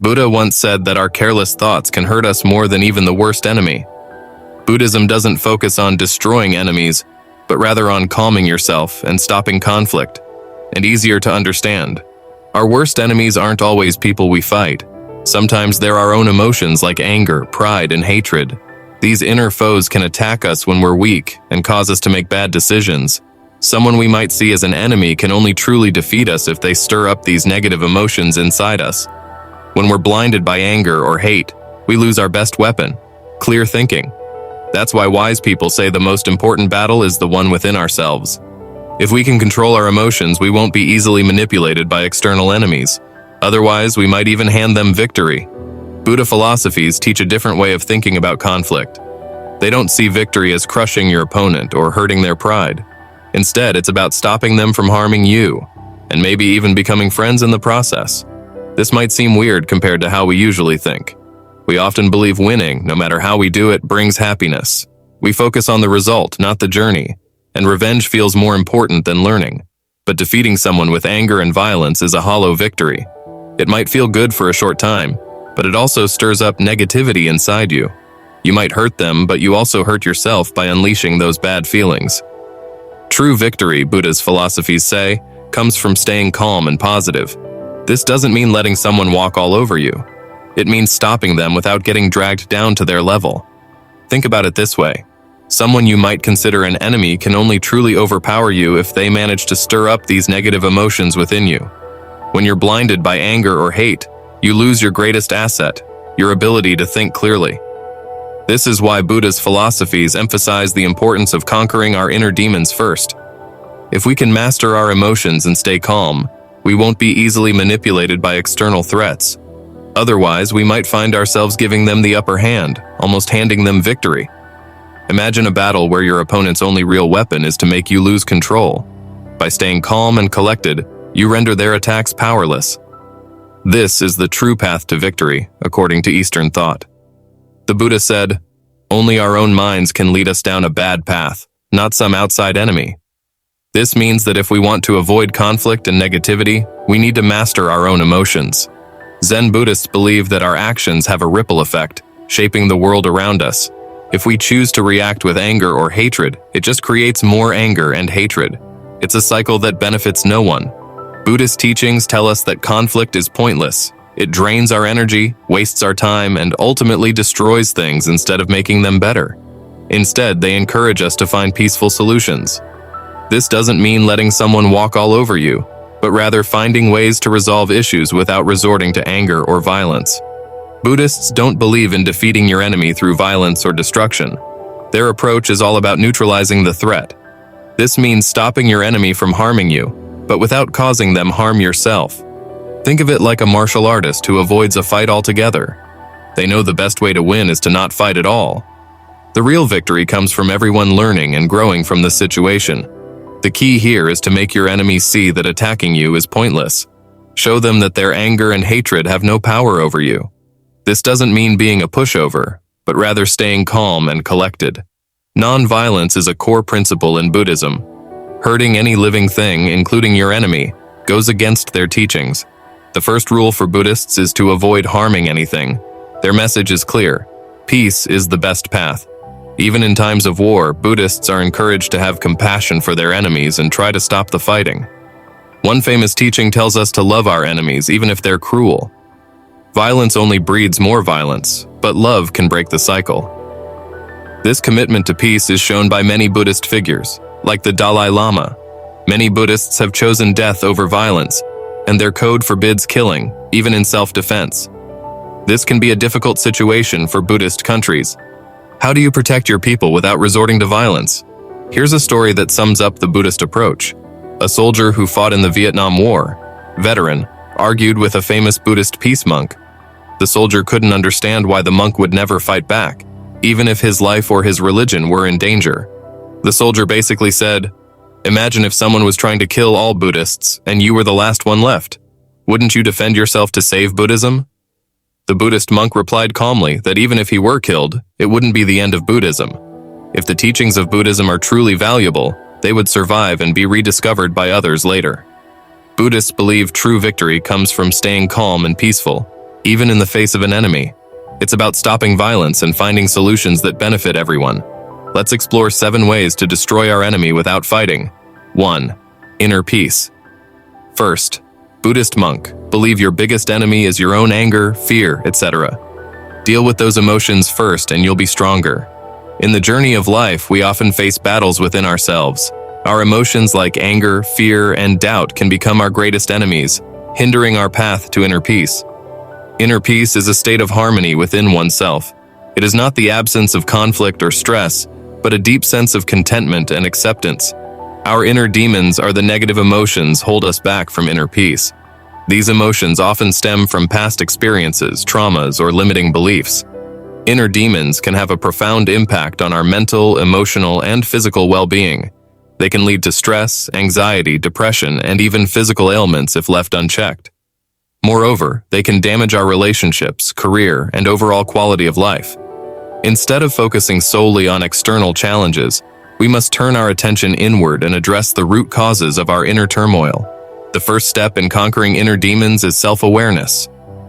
Buddha once said that our careless thoughts can hurt us more than even the worst enemy. Buddhism doesn't focus on destroying enemies, but rather on calming yourself and stopping conflict. And easier to understand. Our worst enemies aren't always people we fight. Sometimes they're our own emotions like anger, pride, and hatred. These inner foes can attack us when we're weak and cause us to make bad decisions. Someone we might see as an enemy can only truly defeat us if they stir up these negative emotions inside us. When we're blinded by anger or hate, we lose our best weapon, clear thinking. That's why wise people say the most important battle is the one within ourselves. If we can control our emotions, we won't be easily manipulated by external enemies. Otherwise, we might even hand them victory. Buddha philosophies teach a different way of thinking about conflict. They don't see victory as crushing your opponent or hurting their pride. Instead, it's about stopping them from harming you, and maybe even becoming friends in the process. This might seem weird compared to how we usually think. We often believe winning, no matter how we do it, brings happiness. We focus on the result, not the journey. And revenge feels more important than learning. But defeating someone with anger and violence is a hollow victory. It might feel good for a short time, but it also stirs up negativity inside you. You might hurt them, but you also hurt yourself by unleashing those bad feelings. True victory, Buddha's philosophies say, comes from staying calm and positive. This doesn't mean letting someone walk all over you. It means stopping them without getting dragged down to their level. Think about it this way. Someone you might consider an enemy can only truly overpower you if they manage to stir up these negative emotions within you. When you're blinded by anger or hate, you lose your greatest asset, your ability to think clearly. This is why Buddha's philosophies emphasize the importance of conquering our inner demons first. If we can master our emotions and stay calm, we won't be easily manipulated by external threats. Otherwise, we might find ourselves giving them the upper hand, almost handing them victory. Imagine a battle where your opponent's only real weapon is to make you lose control. By staying calm and collected, you render their attacks powerless. This is the true path to victory, according to Eastern thought. The Buddha said, "Only our own minds can lead us down a bad path, not some outside enemy." This means that if we want to avoid conflict and negativity, we need to master our own emotions. Zen Buddhists believe that our actions have a ripple effect, shaping the world around us. If we choose to react with anger or hatred, it just creates more anger and hatred. It's a cycle that benefits no one. Buddhist teachings tell us that conflict is pointless. It drains our energy, wastes our time, and ultimately destroys things instead of making them better. Instead, they encourage us to find peaceful solutions. This doesn't mean letting someone walk all over you, but rather finding ways to resolve issues without resorting to anger or violence. Buddhists don't believe in defeating your enemy through violence or destruction. Their approach is all about neutralizing the threat. This means stopping your enemy from harming you, but without causing them harm yourself. Think of it like a martial artist who avoids a fight altogether. They know the best way to win is to not fight at all. The real victory comes from everyone learning and growing from the situation. The key here is to make your enemies see that attacking you is pointless. Show them that their anger and hatred have no power over you. This doesn't mean being a pushover, but rather staying calm and collected. Non-violence is a core principle in Buddhism. Hurting any living thing, including your enemy, goes against their teachings. The first rule for Buddhists is to avoid harming anything. Their message is clear. Peace is the best path. Even in times of war, Buddhists are encouraged to have compassion for their enemies and try to stop the fighting. One famous teaching tells us to love our enemies, even if they're cruel. Violence only breeds more violence, but love can break the cycle. This commitment to peace is shown by many Buddhist figures, like the Dalai Lama. Many Buddhists have chosen death over violence, and their code forbids killing, even in self-defense. This can be a difficult situation for Buddhist countries. How do you protect your people without resorting to violence? Here's a story that sums up the Buddhist approach. A soldier who fought in the Vietnam War, veteran, argued with a famous Buddhist peace monk. The soldier couldn't understand why the monk would never fight back, even if his life or his religion were in danger. The soldier basically said, "Imagine if someone was trying to kill all Buddhists and you were the last one left. Wouldn't you defend yourself to save Buddhism?" The Buddhist monk replied calmly that even if he were killed, it wouldn't be the end of Buddhism. If the teachings of Buddhism are truly valuable, they would survive and be rediscovered by others later. Buddhists believe true victory comes from staying calm and peaceful. even in the face of an enemy. It's about stopping violence and finding solutions that benefit everyone. Let's explore 7 ways to destroy our enemy without fighting. 1. Inner peace. First, Buddhist monk, believe your biggest enemy is your own anger, fear, etc. Deal with those emotions first and you'll be stronger. In the journey of life, we often face battles within ourselves. Our emotions like anger, fear, and doubt can become our greatest enemies, hindering our path to inner peace. Inner peace is a state of harmony within oneself. It is not the absence of conflict or stress, but a deep sense of contentment and acceptance. Our inner demons are the negative emotions hold us back from inner peace. These emotions often stem from past experiences, traumas, or limiting beliefs. Inner demons can have a profound impact on our mental, emotional, and physical well-being. They can lead to stress, anxiety, depression, and even physical ailments if left unchecked. Moreover, they can damage our relationships, career, and overall quality of life. Instead of focusing solely on external challenges, we must turn our attention inward and address the root causes of our inner turmoil. The first step in conquering inner demons is self-awareness.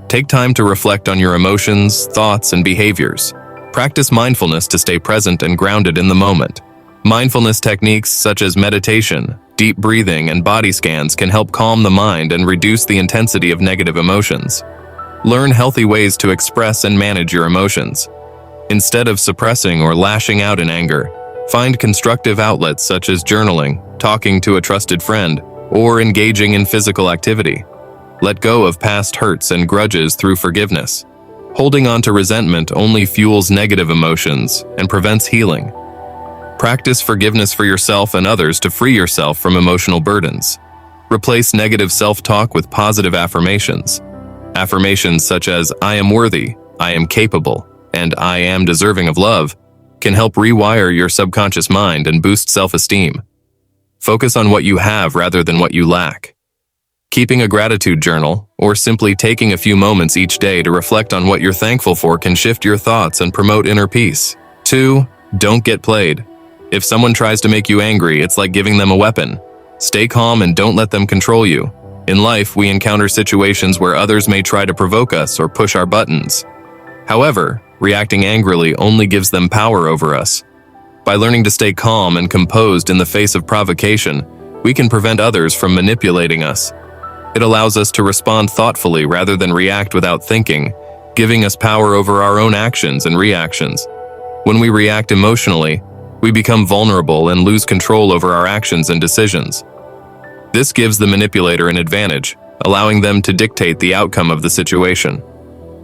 Take time to reflect on your emotions, thoughts, and behaviors. Practice mindfulness to stay present and grounded in the moment. Mindfulness techniques such as meditation, deep breathing, and body scans can help calm the mind and reduce the intensity of negative emotions. Learn healthy ways to express and manage your emotions. Instead of suppressing or lashing out in anger, find constructive outlets such as journaling, talking to a trusted friend, or engaging in physical activity. Let go of past hurts and grudges through forgiveness. Holding on to resentment only fuels negative emotions and prevents healing. Practice forgiveness for yourself and others to free yourself from emotional burdens. Replace negative self-talk with positive affirmations. Affirmations such as "I am worthy," "I am capable," and "I am deserving of love" can help rewire your subconscious mind and boost self-esteem. Focus on what you have rather than what you lack. Keeping a gratitude journal, or simply taking a few moments each day to reflect on what you're thankful for can shift your thoughts and promote inner peace. 2. Don't get played. If someone tries to make you angry, it's like giving them a weapon. Stay calm and don't let them control you. In life, we encounter situations where others may try to provoke us or push our buttons. However, reacting angrily only gives them power over us. By learning to stay calm and composed in the face of provocation, we can prevent others from manipulating us. It allows us to respond thoughtfully rather than react without thinking, giving us power over our own actions and reactions. When we react emotionally, we become vulnerable and lose control over our actions and decisions. This gives the manipulator an advantage, allowing them to dictate the outcome of the situation.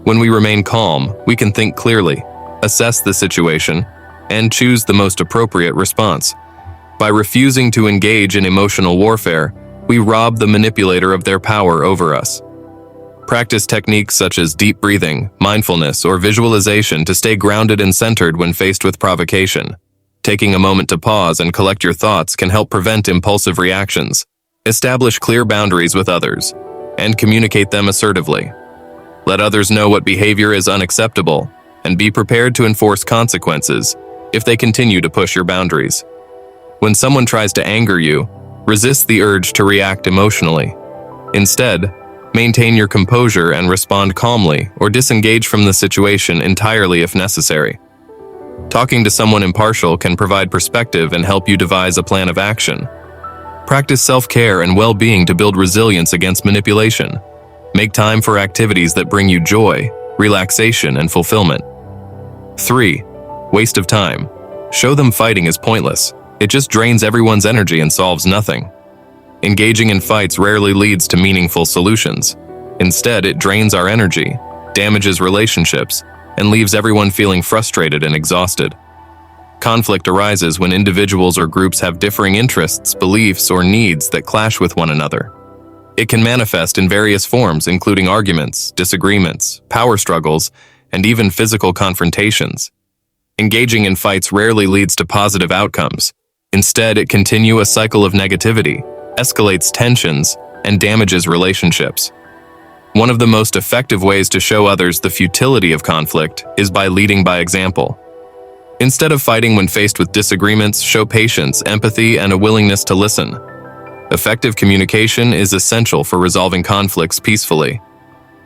When we remain calm, we can think clearly, assess the situation, and choose the most appropriate response. By refusing to engage in emotional warfare, we rob the manipulator of their power over us. Practice techniques such as deep breathing, mindfulness, or visualization to stay grounded and centered when faced with provocation. Taking a moment to pause and collect your thoughts can help prevent impulsive reactions. Establish clear boundaries with others, and communicate them assertively. Let others know what behavior is unacceptable, and be prepared to enforce consequences if they continue to push your boundaries. When someone tries to anger you, resist the urge to react emotionally. Instead, maintain your composure and respond calmly or disengage from the situation entirely if necessary. Talking to someone impartial can provide perspective and help you devise a plan of action. Practice self-care and well-being to build resilience against manipulation. Make time for activities that bring you joy, relaxation, and fulfillment. 3. Waste of time. Show them fighting is pointless. It just drains everyone's energy and solves nothing. Engaging in fights rarely leads to meaningful solutions. Instead, it drains our energy, damages relationships, and leaves everyone feeling frustrated and exhausted. Conflict arises when individuals or groups have differing interests, beliefs, or needs that clash with one another. It can manifest in various forms, including arguments, disagreements, power struggles, and even physical confrontations. Engaging in fights rarely leads to positive outcomes. Instead, it continues a cycle of negativity, escalates tensions, and damages relationships. One of the most effective ways to show others the futility of conflict is by leading by example. Instead of fighting when faced with disagreements, show patience, empathy, and a willingness to listen. Effective communication is essential for resolving conflicts peacefully.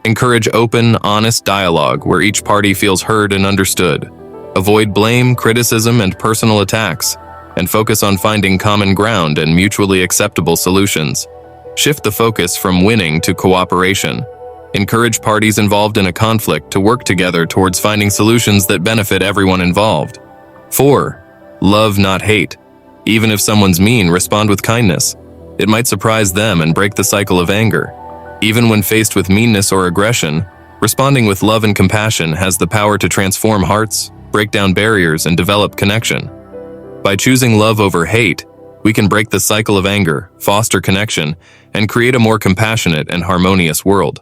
Encourage open, honest dialogue where each party feels heard and understood. Avoid blame, criticism, and personal attacks, and focus on finding common ground and mutually acceptable solutions. Shift the focus from winning to cooperation. Encourage parties involved in a conflict to work together towards finding solutions that benefit everyone involved. 4. Love, not hate. Even if someone's mean, respond with kindness. It might surprise them and break the cycle of anger. Even when faced with meanness or aggression, responding with love and compassion has the power to transform hearts, break down barriers, and develop connection. By choosing love over hate, we can break the cycle of anger, foster connection, and create a more compassionate and harmonious world.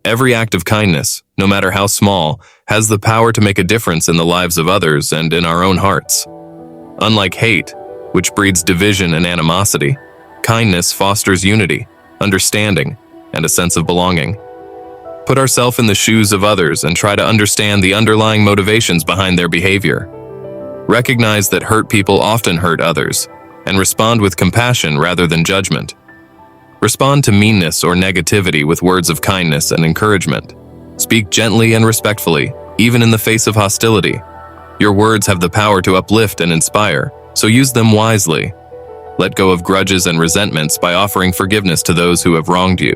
Every act of kindness, no matter how small, has the power to make a difference in the lives of others and in our own hearts. Unlike hate, which breeds division and animosity, kindness fosters unity, understanding, and a sense of belonging. Put ourselves in the shoes of others and try to understand the underlying motivations behind their behavior. Recognize that hurt people often hurt others, and respond with compassion rather than judgment. Respond to meanness or negativity with words of kindness and encouragement. Speak gently and respectfully, even in the face of hostility. Your words have the power to uplift and inspire, so use them wisely. Let go of grudges and resentments by offering forgiveness to those who have wronged you.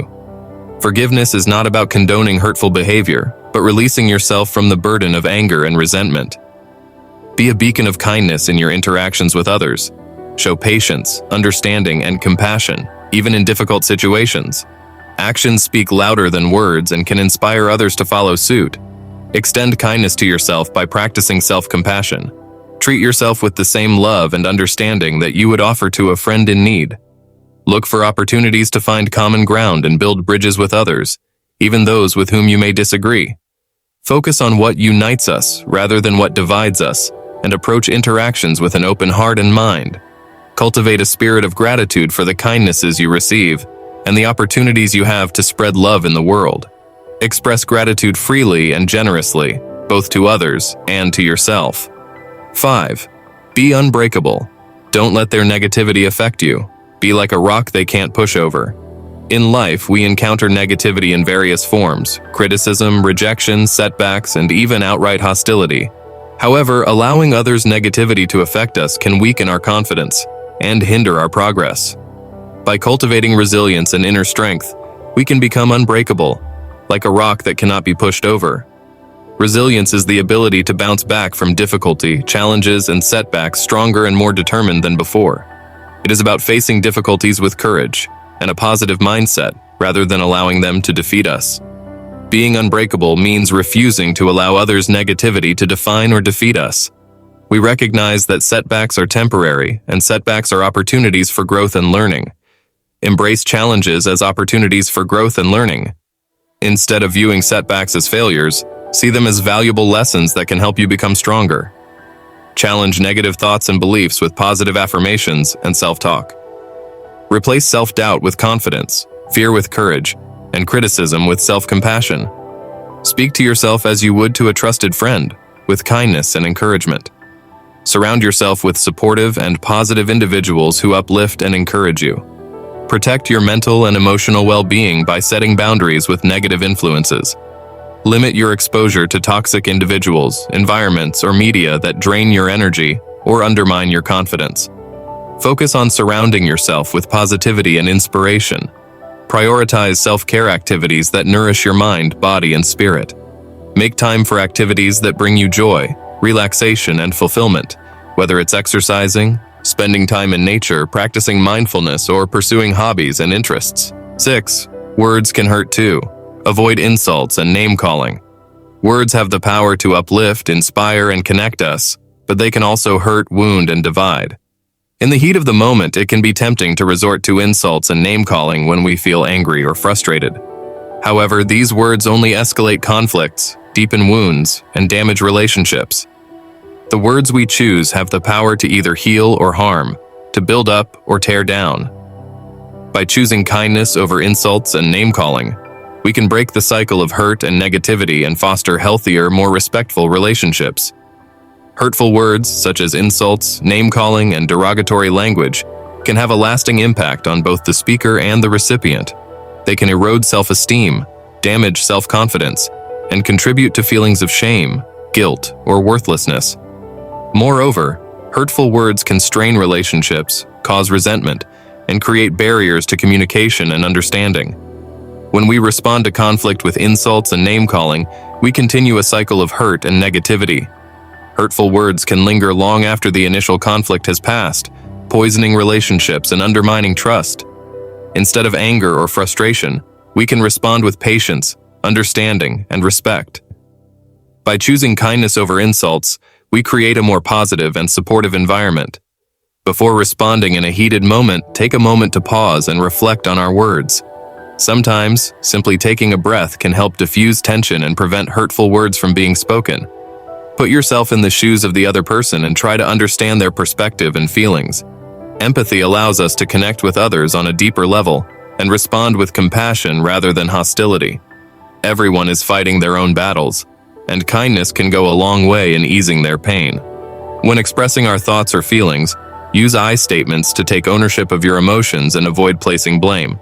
Forgiveness is not about condoning hurtful behavior, but releasing yourself from the burden of anger and resentment. Be a beacon of kindness in your interactions with others. Show patience, understanding, and compassion, even in difficult situations. Actions speak louder than words and can inspire others to follow suit. Extend kindness to yourself by practicing self-compassion. Treat yourself with the same love and understanding that you would offer to a friend in need. Look for opportunities to find common ground and build bridges with others, even those with whom you may disagree. Focus on what unites us rather than what divides us, and approach interactions with an open heart and mind. Cultivate a spirit of gratitude for the kindnesses you receive and the opportunities you have to spread love in the world. Express gratitude freely and generously, both to others and to yourself. 5. Be unbreakable. Don't let their negativity affect you. Be like a rock they can't push over. In life, we encounter negativity in various forms: criticism, rejection, setbacks, and even outright hostility. However, allowing others' negativity to affect us can weaken our confidence and hinder our progress. By cultivating resilience and inner strength, we can become unbreakable, like a rock that cannot be pushed over. Resilience is the ability to bounce back from difficulty, challenges, and setbacks stronger and more determined than before. It is about facing difficulties with courage and a positive mindset rather than allowing them to defeat us. Being unbreakable means refusing to allow others' negativity to define or defeat us. We recognize that setbacks are temporary and setbacks are opportunities for growth and learning. Embrace challenges as opportunities for growth and learning. Instead of viewing setbacks as failures, see them as valuable lessons that can help you become stronger. Challenge negative thoughts and beliefs with positive affirmations and self-talk. Replace self-doubt with confidence, fear with courage, and criticism with self-compassion. Speak to yourself as you would to a trusted friend, with kindness and encouragement. Surround yourself with supportive and positive individuals who uplift and encourage you. Protect your mental and emotional well-being by setting boundaries with negative influences. Limit your exposure to toxic individuals, environments, or media that drain your energy or undermine your confidence. Focus on surrounding yourself with positivity and inspiration. Prioritize self-care activities that nourish your mind, body, and spirit. Make time for activities that bring you joy, relaxation, and fulfillment, whether it's exercising, spending time in nature, practicing mindfulness, or pursuing hobbies and interests. 6. Words can hurt too. Avoid insults and name-calling. Words have the power to uplift, inspire, and connect us, but they can also hurt, wound, and divide. In the heat of the moment, it can be tempting to resort to insults and name-calling when we feel angry or frustrated. However, these words only escalate conflicts, deepen wounds, and damage relationships. The words we choose have the power to either heal or harm, to build up or tear down. By choosing kindness over insults and name-calling, we can break the cycle of hurt and negativity and foster healthier, more respectful relationships. Hurtful words, such as insults, name-calling, and derogatory language, can have a lasting impact on both the speaker and the recipient. They can erode self-esteem, damage self-confidence, and contribute to feelings of shame, guilt, or worthlessness. Moreover, hurtful words can strain relationships, cause resentment, and create barriers to communication and understanding. When we respond to conflict with insults and name-calling, we continue a cycle of hurt and negativity. Hurtful words can linger long after the initial conflict has passed, poisoning relationships and undermining trust. Instead of anger or frustration, we can respond with patience, understanding, and respect. By choosing kindness over insults, we create a more positive and supportive environment. Before responding in a heated moment, take a moment to pause and reflect on our words. Sometimes, simply taking a breath can help diffuse tension and prevent hurtful words from being spoken. Put yourself in the shoes of the other person and try to understand their perspective and feelings. Empathy allows us to connect with others on a deeper level and respond with compassion rather than hostility. Everyone is fighting their own battles, and kindness can go a long way in easing their pain. When expressing our thoughts or feelings, use I statements to take ownership of your emotions and avoid placing blame.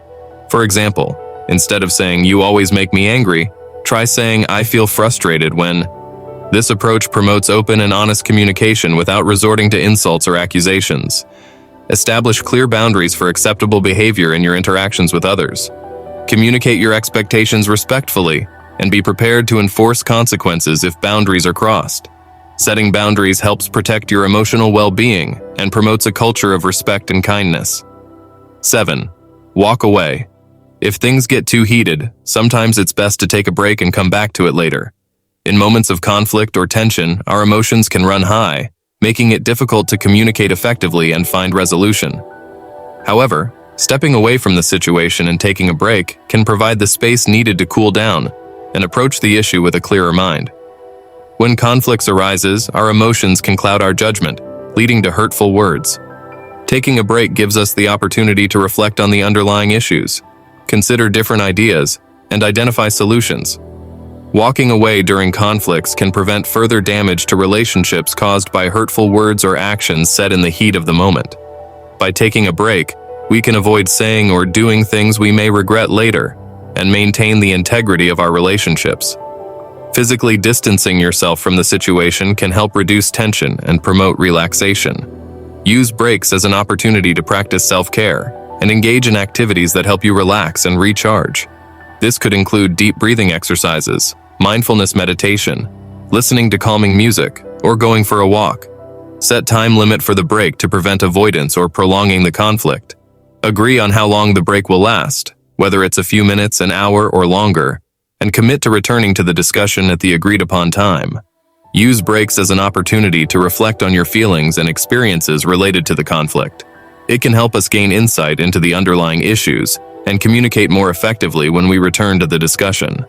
For example, instead of saying, "You always make me angry," try saying, "I feel frustrated when." This approach promotes open and honest communication without resorting to insults or accusations. Establish clear boundaries for acceptable behavior in your interactions with others. Communicate your expectations respectfully, and be prepared to enforce consequences if boundaries are crossed. Setting boundaries helps protect your emotional well-being and promotes a culture of respect and kindness. 7. Walk away. If things get too heated, sometimes it's best to take a break and come back to it later. In moments of conflict or tension, our emotions can run high, making it difficult to communicate effectively and find resolution. However, stepping away from the situation and taking a break can provide the space needed to cool down and approach the issue with a clearer mind. When conflicts arises, our emotions can cloud our judgment, leading to hurtful words. Taking a break gives us the opportunity to reflect on the underlying issues, consider different ideas, and identify solutions. Walking away during conflicts can prevent further damage to relationships caused by hurtful words or actions said in the heat of the moment. By taking a break, we can avoid saying or doing things we may regret later and maintain the integrity of our relationships. Physically distancing yourself from the situation can help reduce tension and promote relaxation. Use breaks as an opportunity to practice self-care and engage in activities that help you relax and recharge. This could include deep breathing exercises, mindfulness meditation, listening to calming music, or going for a walk. Set time limit for the break to prevent avoidance or prolonging the conflict. Agree on how long the break will last, whether it's a few minutes, an hour, or longer, and commit to returning to the discussion at the agreed-upon time. Use breaks as an opportunity to reflect on your feelings and experiences related to the conflict. It can help us gain insight into the underlying issues and communicate more effectively when we return to the discussion.